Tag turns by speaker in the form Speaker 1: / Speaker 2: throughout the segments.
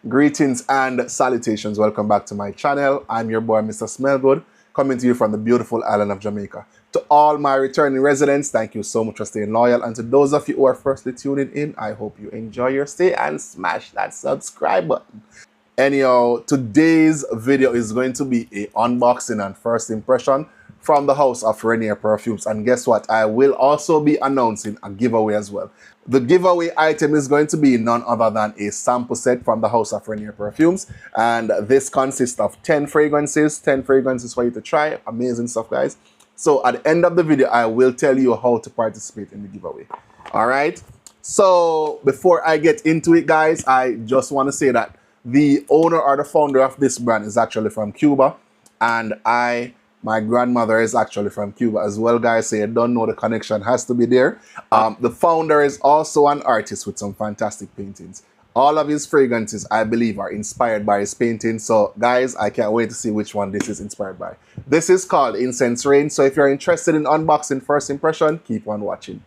Speaker 1: Greetings and salutations. Welcome back to my channel. I'm your boy, Mr. Smellgood, coming to you from the beautiful island of Jamaica. To all my returning residents, thank you so much for staying loyal. And to those of you who are firstly tuning in, I hope you enjoy your stay and smash that subscribe button. Anyhow, today's video is going to be a unboxing and first impression from the house of Renier Perfumes. And guess what? I will also be announcing a giveaway as well. The giveaway item is going to be none other than a sample set from the house of Renier Perfumes. And this consists of 10 fragrances for you to try. Amazing stuff, guys. So at the end of the video, I will tell you how to participate in the giveaway. All right. So before I get into it, guys, I just want to say that the owner or the founder of this brand is actually from Cuba, and my grandmother is actually from Cuba as well, guys, so you don't know, the connection has to be there. The founder is also an artist with some fantastic paintings. All of his fragrances, I believe, are inspired by his paintings. So, guys, I can't wait to see which one this is inspired by. This is called Incense Rain, so if you're interested in unboxing first impression, keep on watching.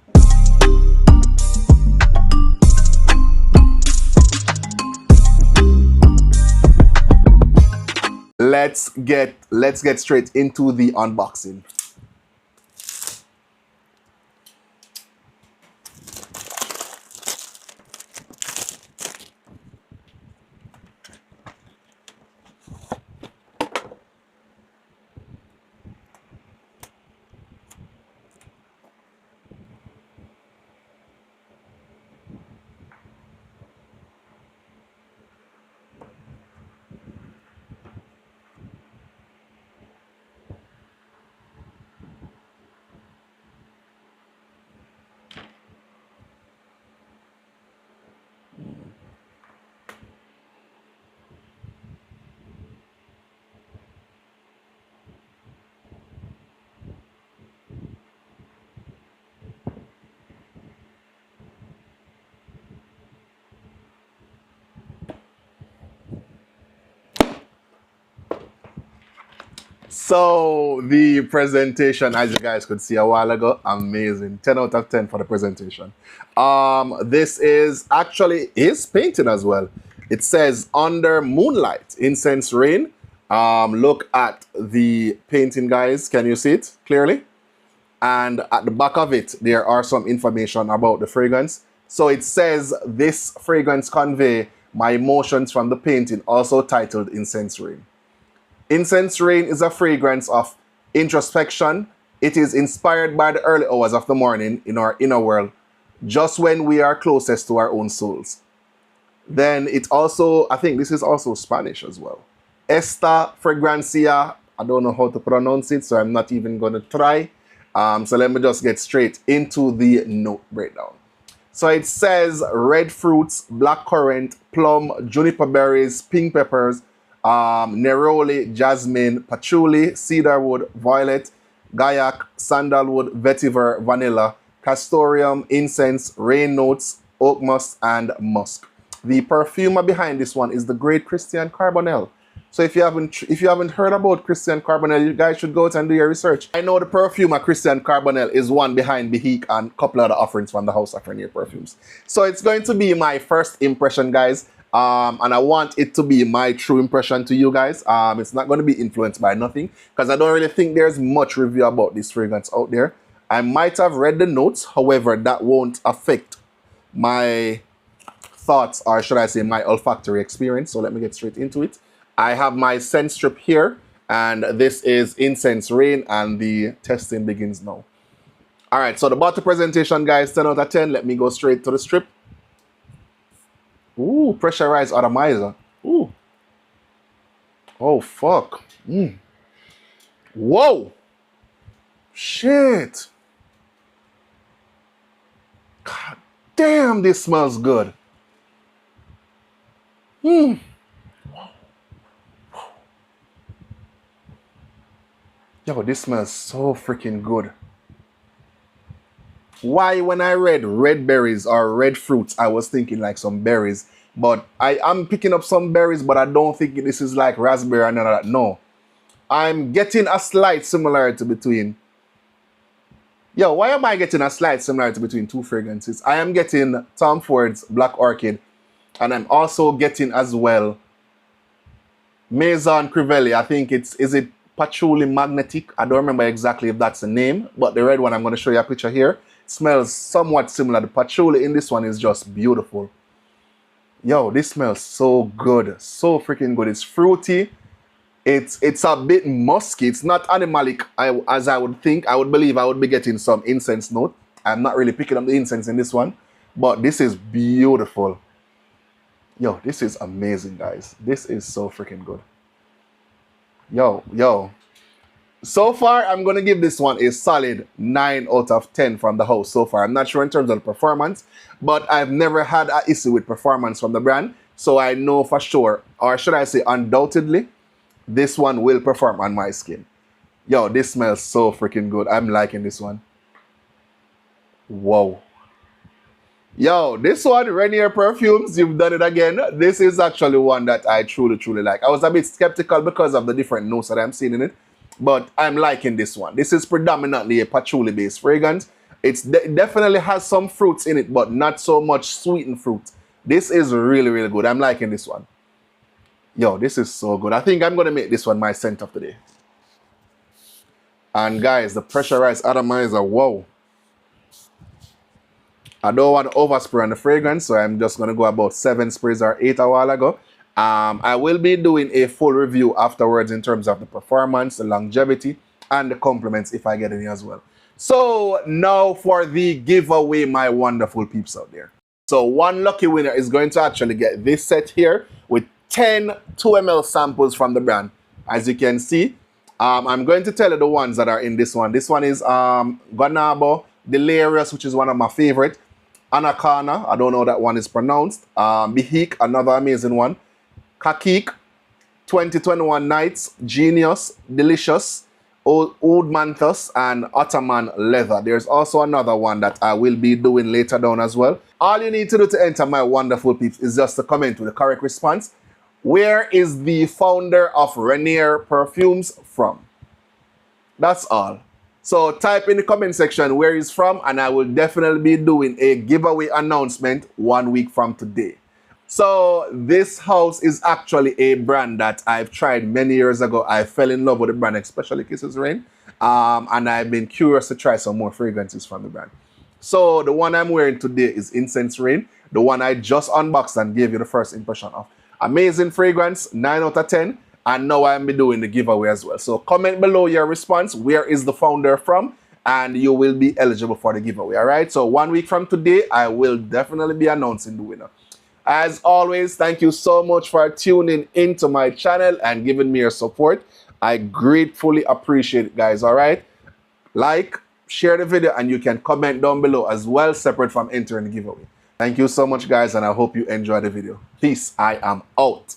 Speaker 1: Let's get straight into the unboxing. So the presentation, as you guys could see a while ago, amazing. 10 out of 10 for the presentation. This is actually painted as well. It says Under Moonlight, Incense Rain. Look at the painting, guys. Can you see it clearly? And at the back of it, there are some information about the fragrance. So it says this fragrance convey my emotions from the painting, also titled Incense Rain. Incense Rain is a fragrance of introspection. It is inspired by the early hours of the morning in our inner world, just when we are closest to our own souls. Then it also, I think this is also Spanish as well. Esta Fragancia, I don't know how to pronounce it, so I'm not even going to try. So let me just get straight into the note breakdown. So it says red fruits, black currant, plum, juniper berries, pink peppers, neroli, jasmine, patchouli, cedarwood, violet, gaiac, sandalwood, vetiver, vanilla, castoreum, incense, rain notes, oak musk, and musk. The perfumer behind this one is the great Christian Carbonell. So if you haven't heard about Christian Carbonell, you guys should go out and do your research. I know the perfumer Christian Carbonell is one behind Behik and a couple other offerings from the house of Renier Perfumes. So it's going to be my first impression, guys. And I want it to be my true impression to you guys. It's not going to be influenced by nothing, because I don't really think there's much review about this fragrance out there. I might have read the notes, however, that won't affect my thoughts, or should I say my olfactory experience. So let me get straight into it. I have my scent strip here, and this is Incense Rain, and the testing begins now. All right, so the bottle presentation, guys, 10 out of 10. Let me go straight to the strip. Ooh, pressurized atomizer. Ooh. Oh, fuck. Whoa. Shit. God damn, this smells good. Yo, this smells so freaking good. Why, when I read red berries or red fruits, I was thinking like some berries. But I am picking up some berries, but I don't think this is like raspberry and none of that. No. I'm getting a slight similarity between... Yo, why am I getting a slight similarity between two fragrances? I am getting Tom Ford's Black Orchid And I'm also getting as well Maison Crivelli. I think is it Patchouli Magnetic? I don't remember exactly if that's the name, but the red one, I'm going to show you a picture here. It smells somewhat similar. The patchouli in this one is just beautiful. Yo, this smells so good. So freaking good. It's fruity. It's a bit musky. It's not animalic as I would think. I would believe I would be getting some incense note. I'm not really picking up the incense in this one, but this is beautiful. Yo, this is amazing, guys. This is so freaking good. Yo. So far, I'm going to give this one a solid 9 out of 10 from the house so far. I'm not sure in terms of the performance, but I've never had an issue with performance from the brand. So I know for sure, or should I say undoubtedly, this one will perform on my skin. Yo, this smells so freaking good. I'm liking this one. Whoa. Yo, this one, Renier Perfumes, you've done it again. This is actually one that I truly like. I was a bit skeptical because of the different notes that I'm seeing in it, but I'm liking this one. This is predominantly a patchouli-based fragrance. It definitely has some fruits in it, but not so much sweetened fruit. This is really good. I'm liking this one. Yo, this is so good. I think I'm going to make this one my scent of the day. And guys, the pressurized atomizer, whoa. I don't want to overspray on the fragrance, so I'm just going to go about 7 sprays or 8 a while ago. I will be doing a full review afterwards in terms of the performance, the longevity, and the compliments if I get any as well. So now for the giveaway, my wonderful peeps out there. So one lucky winner is going to actually get this set here with 10 2 ml samples from the brand. As you can see, I'm going to tell you the ones that are in this one. This one is Guanabo, Delirious, which is one of my favorite. Anakana, I don't know how that one is pronounced. Bihik, another amazing one. Kakik, 2021 Nights, Genius, Delicious, Oud Manthus, and Ottoman Leather. There's also another one that I will be doing later down as well. All you need to do to enter, my wonderful peeps, is just to comment with the correct response. Where is the founder of Renier Perfumes from? That's all. So type in the comment section where he's from, and I will definitely be doing a giveaway announcement 1 week from today. So this house is actually a brand that I've tried many years ago. I fell in love with the brand, especially Kisses Rain. And I've been curious to try some more fragrances from the brand. So the one I'm wearing today is Incense Rain, the one I just unboxed and gave you the first impression of. Amazing fragrance, 9 out of 10. And now I'll be doing the giveaway as well. So comment below your response. Where is the founder from? And you will be eligible for the giveaway. All right. So 1 week from today, I will definitely be announcing the winner. As always, thank you so much for tuning into my channel and giving me your support. I gratefully appreciate it, guys. All right. Like, share the video, and you can comment down below as well, separate from entering the giveaway. Thank you so much, guys. And I hope you enjoy the video. Peace. I am out.